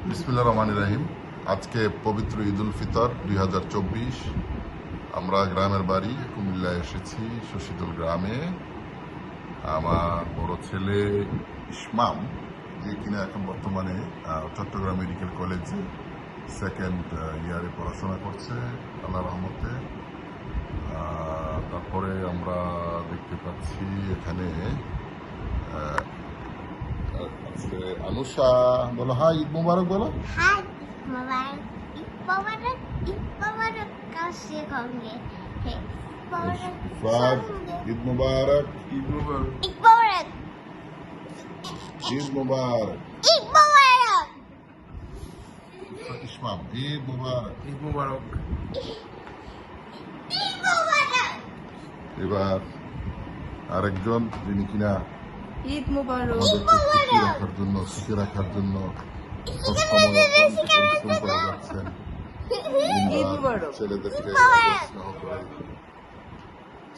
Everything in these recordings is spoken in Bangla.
বিসমিল্লাহির রহমানির রহিম। আজকে পবিত্র ঈদ উল ফিতর 2024। আমরা গ্রামের বাড়ি কুমিল্লায় এসেছি, শশীদুল গ্রামে। আমার বড় ছেলে ইসমাম, যে কিনা এখন বর্তমানে চট্টগ্রাম মেডিকেল কলেজে সেকেন্ড ইয়ারে পড়াশোনা করছে আল্লাহ রহমতে। তারপরে আমরা দেখতে পাচ্ছি এখানে अनुषा बोलो हाँ ईद मुबारक बोलो। हाय मुबारक, ईद मुबारक, ईद मुबारक कैसे होंगे? ईद मुबारक, ईद मुबारक, ईद मुबारक, ईद मुबारक, ईद मुबारक, इस्माम ईद मुबारक, ঈদ মুবারক। ईद मुबारक। এবার আরেকজন যিনি কিনা ঈদ মুবারক। আমাদেরকে সুখী রাখার জন্য সবসময় পরিশ্রম করে যাচ্ছেন। ঈদ মুবারক। ছেলেদেরকে স্নেহ করে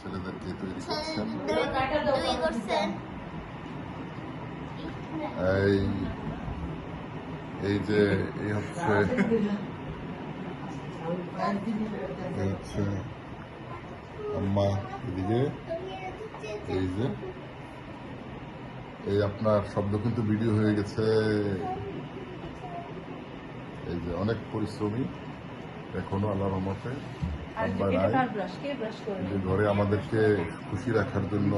ছেলেদেরকে তৈরি করছেন। দুই করছেন। এই যে এই হচ্ছে আম্মা, এদিকে এই যে এই আপনার শব্দ কিন্তু ভিডিও হয়ে গেছে। এই যে অনেক পরিশ্রমী এখনো আল্লাহর রহমতে যে ঘরে আমাদেরকে খুশি রাখার জন্য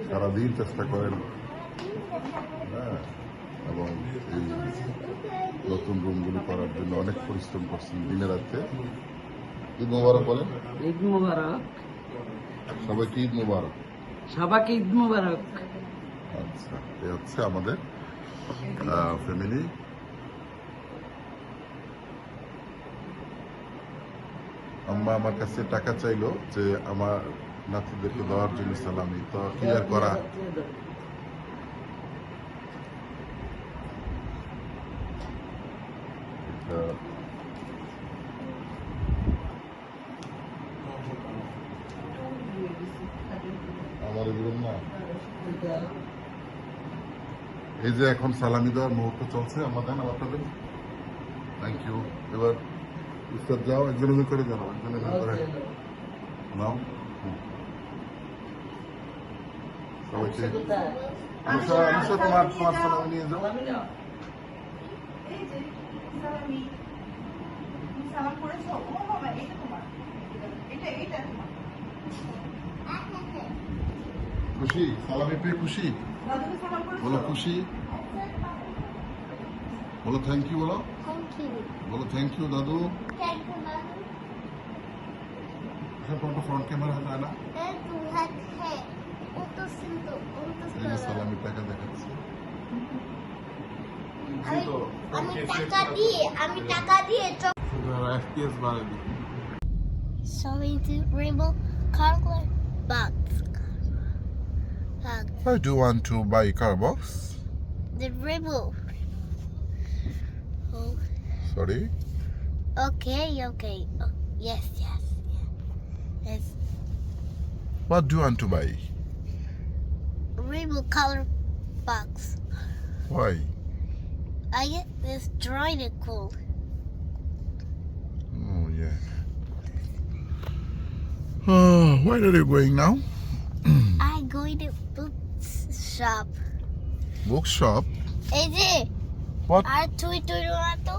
সারাদিন চেষ্টা করেন। হ্যাঁ, এবং এই নতুন রুমগুলো করার জন্য অনেক পরিশ্রম করছেন দিনে রাতে। ঈদ মুবারক বলেন। ঈদ মুবারক সবাইকে, ঈদ মুবারক। সবাইকে ঈদ মুবারক। আচ্ছা, এই হচ্ছে আমাদের ফ্যামিলি। আম্মা আমার কাছে টাকা চাইলো যে আমার নাতিদেরকে দেওয়ার জন্য সালামি, তো কি আর করা। আমার এগুলো না, এই যে এখন সালামি দেওয়ার মুহূর্ত চলছে। আমার দেন, আমার দেন। Thank you. এবার উস্তাদ যাও, একজনের করে জানাও, একজনের করে নাও। সবাইকে তোমার সালামি নিয়ে যাও। খুশি? সালামি পেয়ে খুশি? বলো খুশি, বলো থ্যাংক ইউ, বলো Thank you. বলো থ্যাংক ইউ দাদু। Thank you, Mom. Front camera হয় না। तू है वो तो सिंह तो এই যে সালামির টাকা দেখাচ্ছে। আমি টাকা দিয়ে FPS বাড়াই দিই। So the rainbow color box. I do want to buy a car box. The rainbow. Oh, Sorry. okay. Oh, yes. Yes. What do you want to buy? Rainbow color box. Why? I get this drawing it cool. Oh yeah. Oh, where are you going now? I'm going to book shop. Bookshop. Is it? What? আর তুই না তো